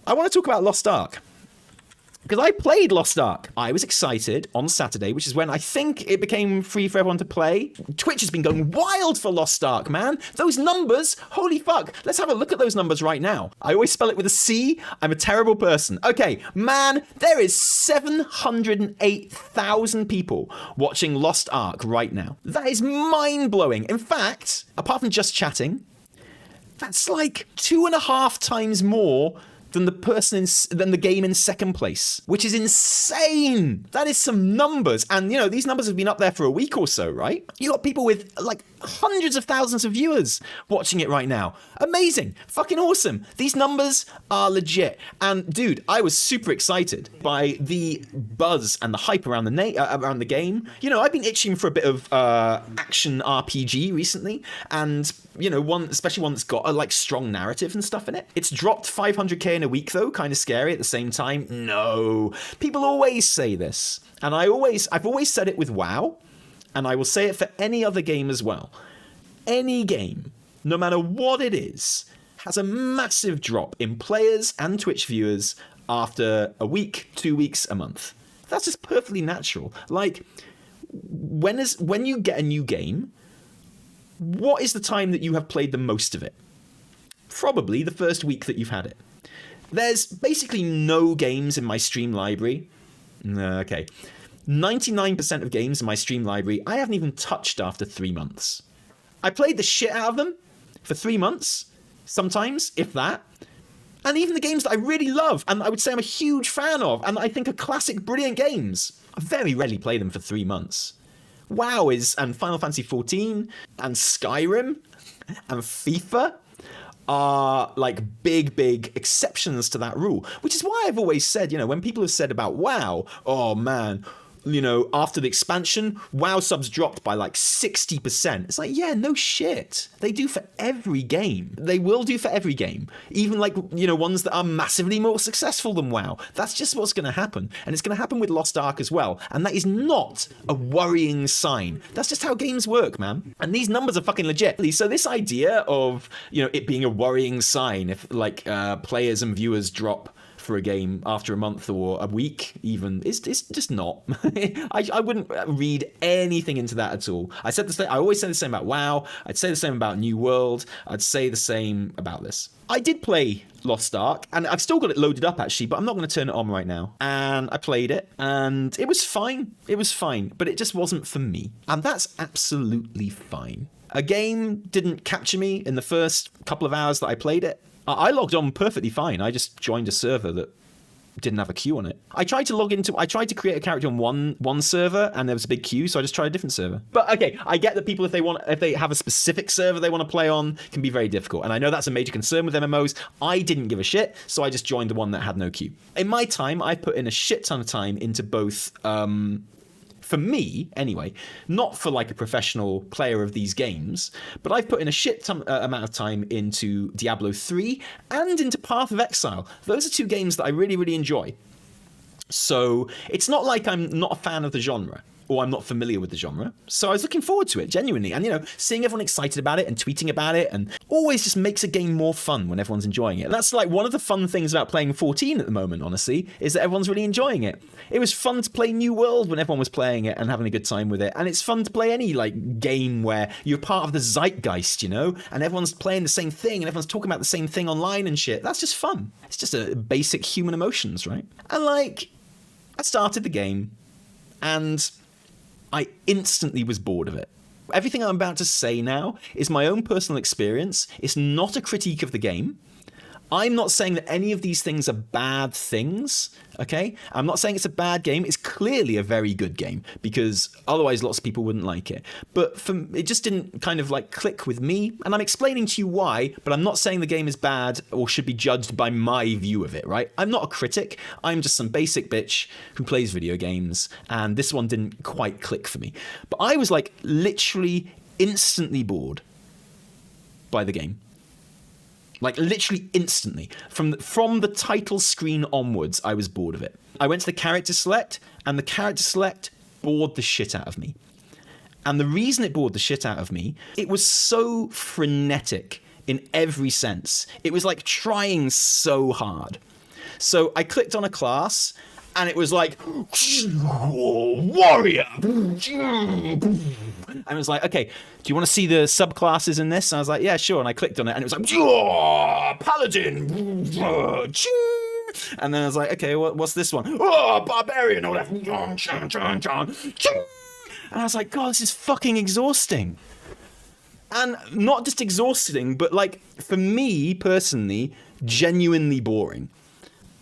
I want to talk about Lost Ark. Because I played Lost Ark. I was excited on Saturday, which is when I think it became free for everyone to play. Twitch has been going wild for Lost Ark, man. Those numbers, holy fuck. Let's have a look at those numbers right now. I always spell it with a C. I'm a terrible person. Okay, man, there is 708,000 people watching Lost Ark right now. That is mind-blowing. In fact, apart from just chatting, that's like 2.5 times more than the game in second place, which is insane. That is some numbers. And, you know, these numbers have been up there for a week or so, right? You got people with, like, hundreds of thousands of viewers watching it right now. Amazing. Fucking awesome. These numbers are legit. And, dude, I was super excited by the buzz and the hype around the game. You know, I've been itching for a bit of action RPG recently, and, you know, especially one that's got a, like, strong narrative and stuff in it. It's dropped 500k in a week, though. Kind of scary at the same time. No. People always say this, and I've always said it with WoW, and I will say it for any other game as well. Any game, no matter what it is, has a massive drop in players and Twitch viewers after a week, 2 weeks, a month. That's just perfectly natural. Like, when you get a new game, what is the time that you have played the most of it? Probably the first week that you've had it. There's basically no games in my stream library. Okay. 99% of games in my stream library I haven't even touched after 3 months. I played the shit out of them for 3 months, sometimes, if that. And even the games that I really love, and I would say I'm a huge fan of, and I think are classic, brilliant games, I very rarely play them for 3 months. WoW and Final Fantasy XIV, and Skyrim, and FIFA are like big exceptions to that rule, which is why I've always said, you know, when people have said about WoW, oh man, you know, after the expansion, WoW subs dropped by like 60%. It's like, yeah, no shit. They do for every game. They will do for every game. Even like, you know, ones that are massively more successful than WoW. That's just what's going to happen. And it's going to happen with Lost Ark as well. And that is not a worrying sign. That's just how games work, man. And these numbers are fucking legit. So this idea of, you know, it being a worrying sign if like players and viewers drop for a game after a month or a week even, it's just not. I wouldn't read anything into that at all. I always say the same about WoW. I'd say the same about New World. I'd say the same about this. I did play Lost Ark, and I've still got it loaded up actually, but I'm not going to turn it on right now. And I played it, and it was fine. It was fine, but it just wasn't for me. And that's absolutely fine. A game didn't capture me in the first couple of hours that I played it. I logged on perfectly fine. I just joined a server that didn't have a queue on it. I tried to create a character on one server, and there was a big queue, so I just tried a different server. But okay, I get that people, if they have a specific server they want to play on, can be very difficult. And I know that's a major concern with MMOs. I didn't give a shit, so I just joined the one that had no queue. In my time, I put in a shit ton of time into both, for me, anyway, not for like a professional player of these games, but I've put in a shit ton amount of time into Diablo 3 and into Path of Exile. Those are two games that I really, really enjoy. So it's not like I'm not a fan of the genre, or I'm not familiar with the genre. So I was looking forward to it, genuinely. And, you know, seeing everyone excited about it and tweeting about it and always just makes a game more fun when everyone's enjoying it. And that's like one of the fun things about playing 14 at the moment, honestly, is that everyone's really enjoying it. It was fun to play New World when everyone was playing it and having a good time with it. And it's fun to play any, like, game where you're part of the zeitgeist, you know? And everyone's playing the same thing and everyone's talking about the same thing online and shit. That's just fun. It's just a basic human emotions, right? And, like, I started the game and I instantly was bored of it. Everything I'm about to say now is my own personal experience. It's not a critique of the game. I'm not saying that any of these things are bad things, okay? I'm not saying it's a bad game. It's clearly a very good game, because otherwise lots of people wouldn't like it. But it just didn't kind of like click with me, and I'm explaining to you why, but I'm not saying the game is bad or should be judged by my view of it, right? I'm not a critic. I'm just some basic bitch who plays video games, and this one didn't quite click for me. But I was like literally instantly bored by the game. Like, literally instantly. From the title screen onwards, I was bored of it. I went to the character select, and the character select bored the shit out of me. And the reason it bored the shit out of me, it was so frenetic in every sense. It was like trying so hard. So I clicked on a class, and it was like, warrior. And it was like, okay, do you want to see the subclasses in this? And I was like, yeah, sure. And I clicked on it, and it was like, paladin. And then I was like, okay, what's this one? Oh, barbarian. And I was like, God, this is fucking exhausting. And not just exhausting, but like, for me personally, genuinely boring.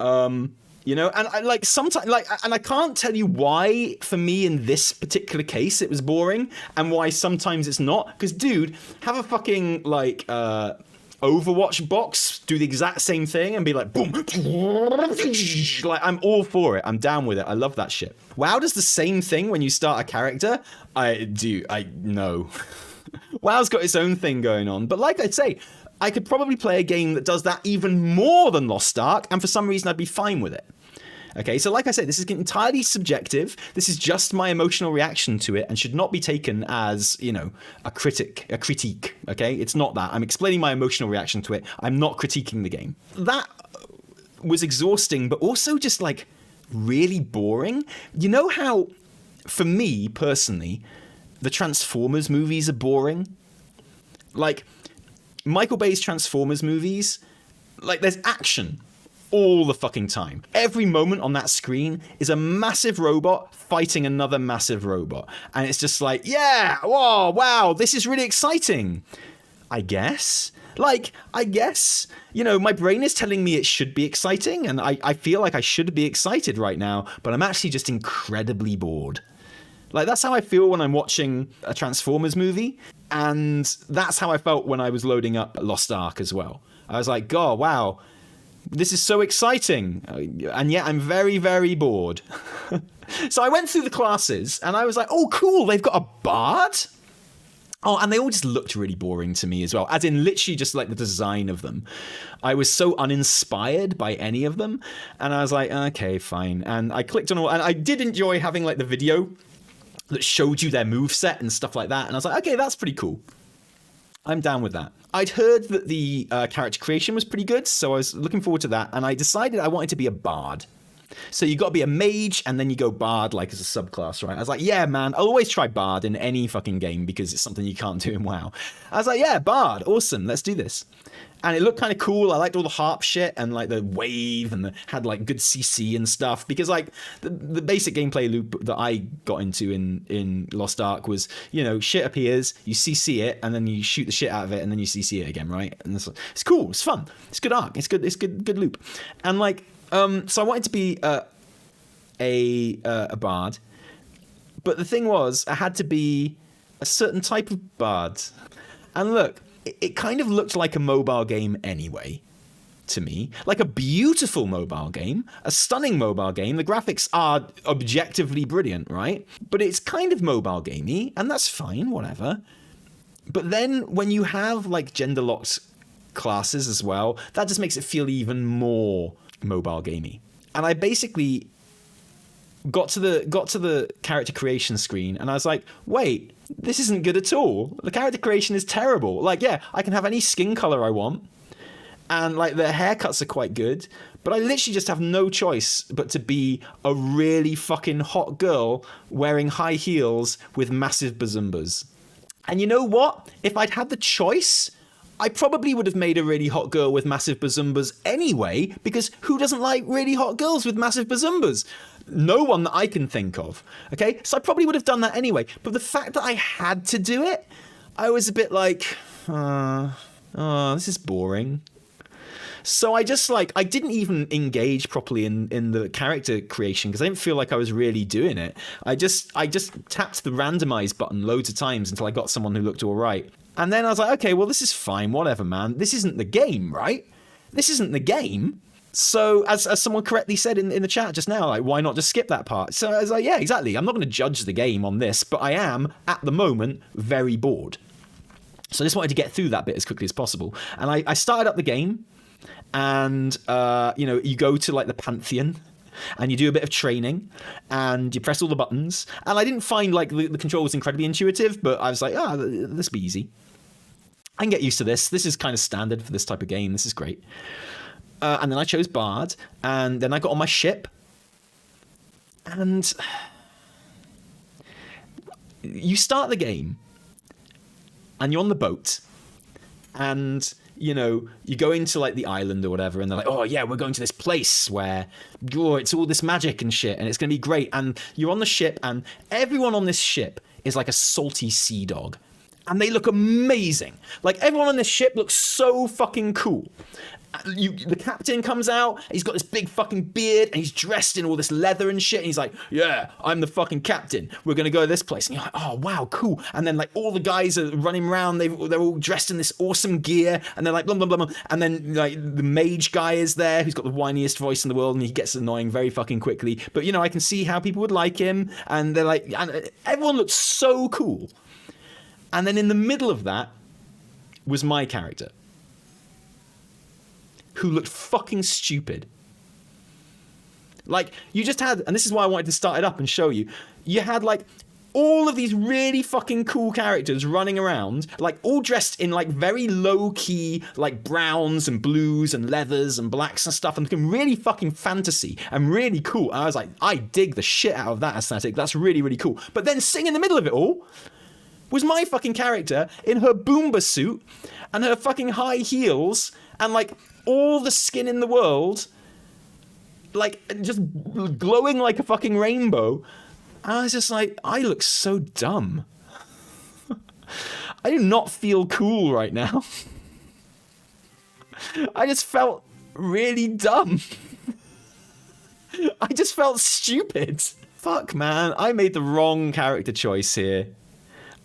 You know, and I like sometimes like, and I can't tell you why for me in this particular case it was boring and why sometimes it's not. Because, dude, have a fucking like Overwatch box do the exact same thing and be like, boom, like I'm all for it. I'm down with it. I love that shit. WoW does the same thing when you start a character. I know. WoW's got its own thing going on, but like I say, I could probably play a game that does that even more than Lost Ark, and for some reason I'd be fine with it. Okay, so like I said, this is entirely subjective. This is just my emotional reaction to it and should not be taken as, you know, a critique, okay? It's not that. I'm explaining my emotional reaction to it. I'm not critiquing the game. That was exhausting, but also just, like, really boring. You know how, for me, personally, the Transformers movies are boring? Like, Michael Bay's Transformers movies, like, there's action all the fucking time. Every moment on that screen is a massive robot fighting another massive robot. And it's just like, yeah, whoa, wow, this is really exciting. I guess. Like, I guess, you know, my brain is telling me it should be exciting, and I feel like I should be excited right now, but I'm actually just incredibly bored. Like, that's how I feel when I'm watching a Transformers movie, and that's how I felt when I was loading up Lost Ark as well. I was like, God, wow, this is so exciting, and yet I'm very, very bored. So I went through the classes, and I was like, oh, cool, they've got a bard? Oh, and they all just looked really boring to me as well, as in literally just like the design of them. I was so uninspired by any of them, and I was like, okay, fine. And I clicked on all, and I did enjoy having like the video that showed you their moveset and stuff like that, and I was like, okay, that's pretty cool. I'm down with that. I'd heard that the character creation was pretty good, so I was looking forward to that, and I decided I wanted to be a bard. So you got to be a mage, and then you go bard like as a subclass, right? I was like, yeah, man, I'll always try bard in any fucking game because it's something you can't do in WoW. I was like, yeah, bard, awesome, let's do this. And it looked kind of cool. I liked all the harp shit and like the wave, and had like good CC and stuff, because like the basic gameplay loop that I got into in Lost Ark was, you know, shit appears, you CC it, and then you shoot the shit out of it, and then you CC it again, right? And it's cool, it's fun, it's good arc, it's good loop. And like, so I wanted to be a bard, but the thing was, I had to be a certain type of bard. And look, it kind of looked like a mobile game anyway, to me. Like a beautiful mobile game, a stunning mobile game. The graphics are objectively brilliant, right? But it's kind of mobile gamey, and that's fine, whatever. But then when you have like gender-locked classes as well, that just makes it feel even more mobile gamey. And I basically got to the character creation screen, and I was like, wait, this isn't good at all. The character creation is terrible. Like, yeah, I can have any skin color I want, and like the haircuts are quite good, but I literally just have no choice but to be a really fucking hot girl wearing high heels with massive bazumbas. And you know what? If I'd had the choice, I probably would have made a really hot girl with massive bazumbas anyway, because who doesn't like really hot girls with massive bazumbas? No one that I can think of. Okay, so I probably would have done that anyway. But the fact that I had to do it, I was a bit like, this is boring. So I just like, I didn't even engage properly in the character creation because I didn't feel like I was really doing it. I just tapped the randomize button loads of times until I got someone who looked all right. And then I was like, okay, well, this is fine, whatever, man. This isn't the game, right? This isn't the game. So as someone correctly said in the chat just now, like, why not just skip that part? So I was like, yeah, exactly. I'm not going to judge the game on this, but I am, at the moment, very bored. So I just wanted to get through that bit as quickly as possible. And I started up the game, and, you know, you go to, like, the Pantheon, and you do a bit of training, and you press all the buttons. And I didn't find, like, the control was incredibly intuitive, but I was like, this will be easy. I can get used to this. This is kind of standard for this type of game. This is great. And then I chose Bard, and then I got on my ship, and you start the game, and you're on the boat, and you go into like the island or whatever, and they're like, oh yeah, we're going to this place where it's all this magic and shit, and it's gonna be great. And you're on the ship, and everyone on this ship is like a salty sea dog, and they look amazing. Like, everyone on this ship looks so fucking cool. The captain comes out, he's got this big fucking beard, and he's dressed in all this leather and shit, and he's like, yeah, I'm the fucking captain, we're gonna go to this place. And you're like, oh wow, cool. And then like all the guys are running around, they're all dressed in this awesome gear, and they're like blah blah blah blah. And then like the mage guy is there, who's got the whiniest voice in the world, and he gets annoying very fucking quickly, but I can see how people would like him, and they're like, and everyone looks so cool. And then in the middle of that was my character, who looked fucking stupid. Like, you just had, and this is why I wanted to start it up and show you, you had like all of these really fucking cool characters running around, like all dressed in like very low-key like browns and blues and leathers and blacks and stuff, and looking really fucking fantasy and really cool. And I was like, I dig the shit out of that aesthetic. That's really, really cool. But then sitting in the middle of it all was my fucking character in her Boomba suit and her fucking high heels and like all the skin in the world, like just glowing like a fucking rainbow. And I was just like, I look so dumb. I do not feel cool right now. I just felt really dumb. I just felt stupid. Fuck, man, I made the wrong character choice here.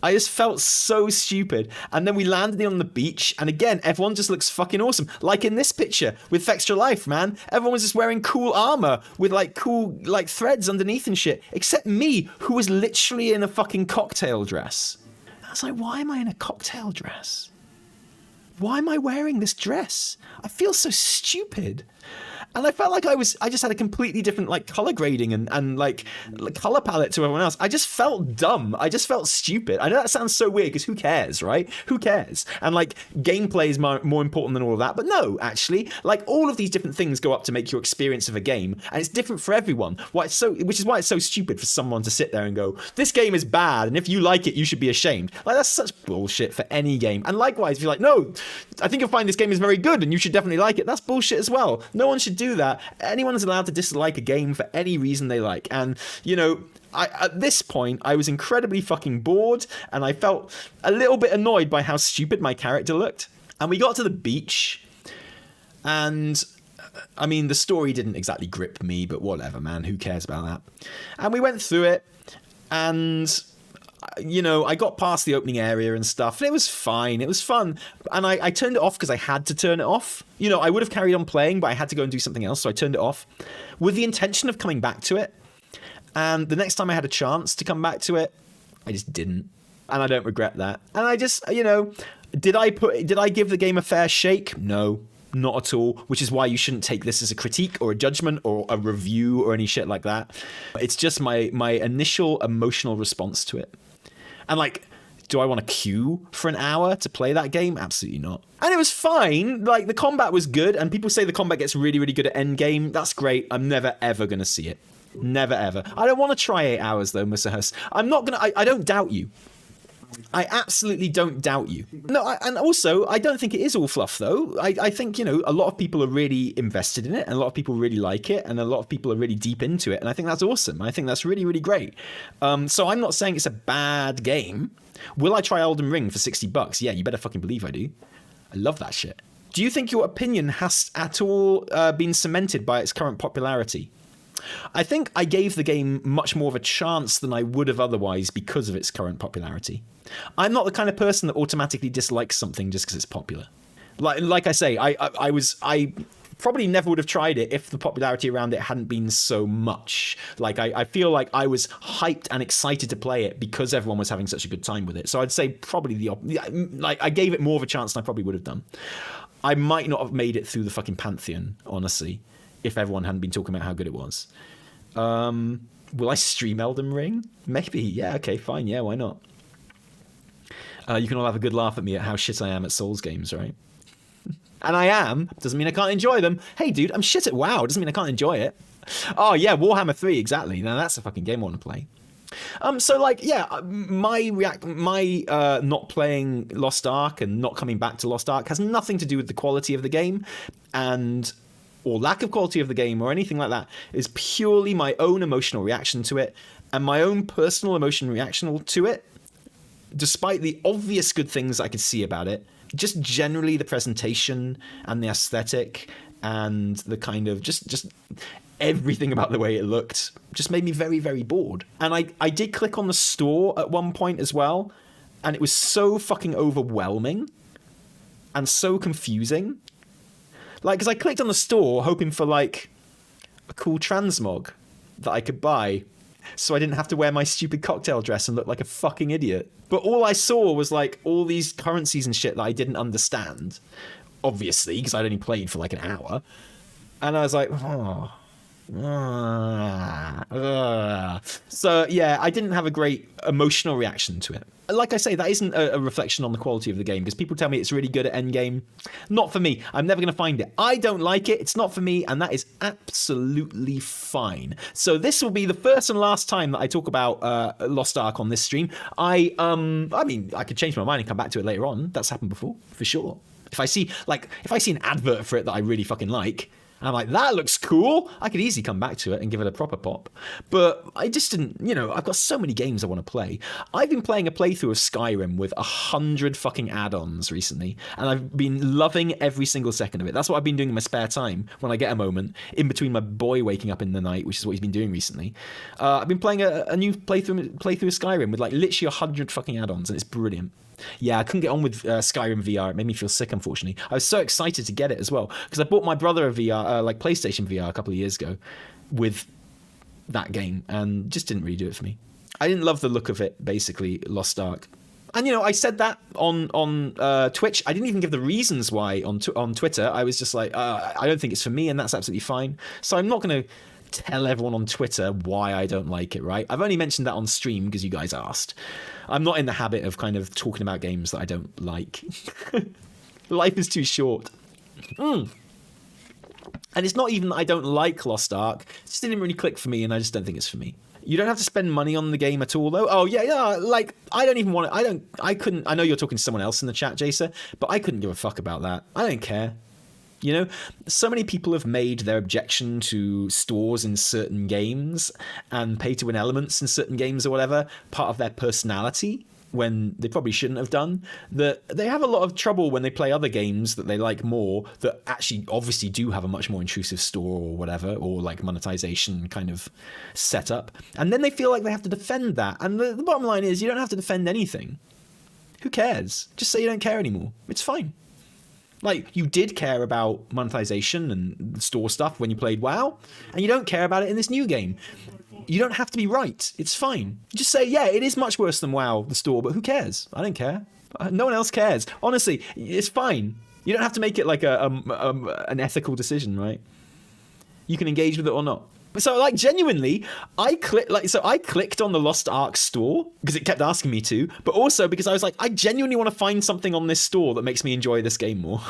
I just felt so stupid. And then we landed on the beach, and again, everyone just looks fucking awesome. Like in this picture with Extra Life, man. Everyone was just wearing cool armor with like cool like threads underneath and shit. Except me, who was literally in a fucking cocktail dress. I was like, why am I in a cocktail dress? Why am I wearing this dress? I feel so stupid. And I felt like I just had a completely different like color grading and like color palette to everyone else. I just felt dumb. I just felt stupid. I know that sounds so weird because who cares, right? Who cares? And like gameplay is more important than all of that. But no, actually, like all of these different things go up to make your experience of a game, and it's different for everyone. Which is why it's so stupid for someone to sit there and go, this game is bad, and if you like it, you should be ashamed. Like, that's such bullshit for any game. And likewise, if you're like, no, I think you'll find this game is very good and you should definitely like it, that's bullshit as well. No one should do that. Anyone is allowed to dislike a game for any reason they like. And at this point I was incredibly fucking bored, and I felt a little bit annoyed by how stupid my character looked. And we got to the beach, and I mean, the story didn't exactly grip me, but whatever, man, who cares about that? And we went through it, and I got past the opening area and stuff, and it was fine. It was fun. And I turned it off because I had to turn it off. I would have carried on playing, but I had to go and do something else, so I turned it off with the intention of coming back to it. And the next time I had a chance to come back to it, I just didn't. And I don't regret that. And I just, did I give the game a fair shake? No. Not at all, which is why you shouldn't take this as a critique or a judgment or a review or any shit like that. It's just my initial emotional response to it. And like, do I want to queue for an hour to play that game? Absolutely not. And it was fine. Like, the combat was good, and people say the combat gets really, really good at endgame. That's great. I'm never, ever going to see it. Never, ever. I don't want to try 8 hours, though, Mr. Huss. I'm not going to... I don't doubt you. I absolutely don't doubt you. No, and also, I don't think it is all fluff, though. I think, a lot of people are really invested in it, and a lot of people really like it, and a lot of people are really deep into it, and I think that's awesome. I think that's really, really great. So I'm not saying it's a bad game. Will I try Elden Ring for $60? Yeah, you better fucking believe I do. I love that shit. Do you think your opinion has at all been cemented by its current popularity? I think I gave the game much more of a chance than I would have otherwise because of its current popularity. I'm not the kind of person that automatically dislikes something just because it's popular. Like I say, I probably never would have tried it if the popularity around it hadn't been so much. Like, I feel like I was hyped and excited to play it because everyone was having such a good time with it. So I'd say probably I gave it more of a chance than I probably would have done. I might not have made it through the fucking Pantheon, honestly, if everyone hadn't been talking about how good it was. Will I stream Elden Ring? Maybe. Yeah, okay, fine. Yeah, why not? You can all have a good laugh at me at how shit I am at Souls games, right? And I am. Doesn't mean I can't enjoy them. Hey, dude, I'm shit at WoW. Doesn't mean I can't enjoy it. Oh, yeah, Warhammer 3, exactly. Now, that's a fucking game I want to play. So like, yeah, my not playing Lost Ark and not coming back to Lost Ark has nothing to do with the quality of the game or lack of quality of the game or anything like that. It's purely my own emotional reaction to it and my own personal emotional reaction to it, despite the obvious good things I could see about it. Just generally the presentation and the aesthetic and the kind of just everything about the way it looked just made me very, very bored. And I did click on the store at one point as well, and it was so fucking overwhelming and so confusing. Like, because I clicked on the store hoping for, like, a cool transmog that I could buy so I didn't have to wear my stupid cocktail dress and look like a fucking idiot. But all I saw was, like, all these currencies and shit that I didn't understand, obviously, because I'd only played for, like, an hour. And I was like, oh... So yeah, I didn't have a great emotional reaction to it. Like I say, that isn't a reflection on the quality of the game, because people tell me it's really good at endgame. Not for me. I'm never going to find it. I don't like it. It's not for me, and that is absolutely fine. So this will be the first and last time that I talk about Lost Ark on this stream. I mean, I could change my mind and come back to it later on. That's happened before, for sure. If I see an advert for it that I really fucking like, and I'm like, that looks cool, I could easily come back to it and give it a proper pop. But I just didn't, I've got so many games I want to play. I've been playing a playthrough of Skyrim with 100 fucking add-ons recently, and I've been loving every single second of it. That's what I've been doing in my spare time when I get a moment, in between my boy waking up in the night, which is what he's been doing recently. I've been playing a new playthrough of Skyrim with like literally 100 fucking add-ons, and it's brilliant. Yeah, I couldn't get on with Skyrim VR. It made me feel sick, unfortunately. I was so excited to get it as well, because I bought my brother a VR, like PlayStation VR a couple of years ago with that game, and just didn't really do it for me. I didn't love the look of it, basically, Lost Ark. And, I said that on Twitch. I didn't even give the reasons why on Twitter. I was just like, I don't think it's for me, and that's absolutely fine. So I'm not going to tell everyone on Twitter why I don't like it, right? I've only mentioned that on stream because you guys asked. I'm not in the habit of kind of talking about games that I don't like. Life is too short. And it's not even that I don't like Lost Ark. It just didn't really click for me, and I just don't think it's for me. You don't have to spend money on the game at all, though. Oh, yeah, like, I don't even want it. I know you're talking to someone else in the chat, Jason, but I couldn't give a fuck about that. I don't care. So many people have made their objection to stores in certain games and pay-to-win elements in certain games or whatever part of their personality, when they probably shouldn't have done, that they have a lot of trouble when they play other games that they like more that actually obviously do have a much more intrusive store or whatever, or like monetization kind of setup. And then they feel like they have to defend that. And the bottom line is, you don't have to defend anything. Who cares? Just say you don't care anymore. It's fine. Like, you did care about monetization and store stuff when you played WoW, and you don't care about it in this new game. You don't have to be right. It's fine. Just say, yeah, it is much worse than WoW, the store, but who cares? I don't care. No one else cares. Honestly, it's fine. You don't have to make it like an ethical decision, right? You can engage with it or not. So, like, genuinely, I clicked on the Lost Ark store because it kept asking me to, but also because I was like, I genuinely want to find something on this store that makes me enjoy this game more.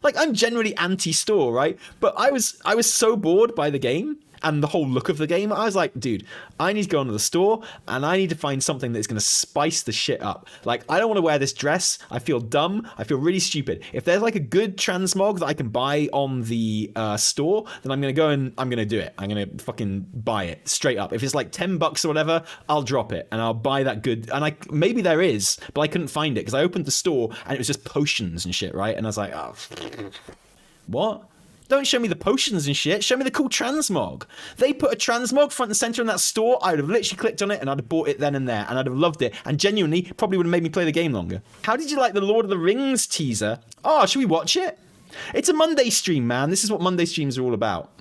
Like, I'm generally anti-store, right? But I was so bored by the game and the whole look of the game. I was like, dude, I need to go into the store and I need to find something that's going to spice the shit up. Like, I don't want to wear this dress. I feel dumb. I feel really stupid. If there's like a good transmog that I can buy on the store, then I'm going to go and I'm going to do it. I'm going to fucking buy it straight up. If it's like $10 or whatever, I'll drop it and I'll buy that good. And maybe there is, but I couldn't find it because I opened the store and it was just potions and shit, right? And I was like, oh, what? Don't show me the potions and shit. Show me the cool transmog. They put a transmog front and center in that store. I would have literally clicked on it and I'd have bought it then and there. And I'd have loved it. And genuinely, probably would have made me play the game longer. How did you like the Lord of the Rings teaser? Oh, should we watch it? It's a Monday stream, man. This is what Monday streams are all about.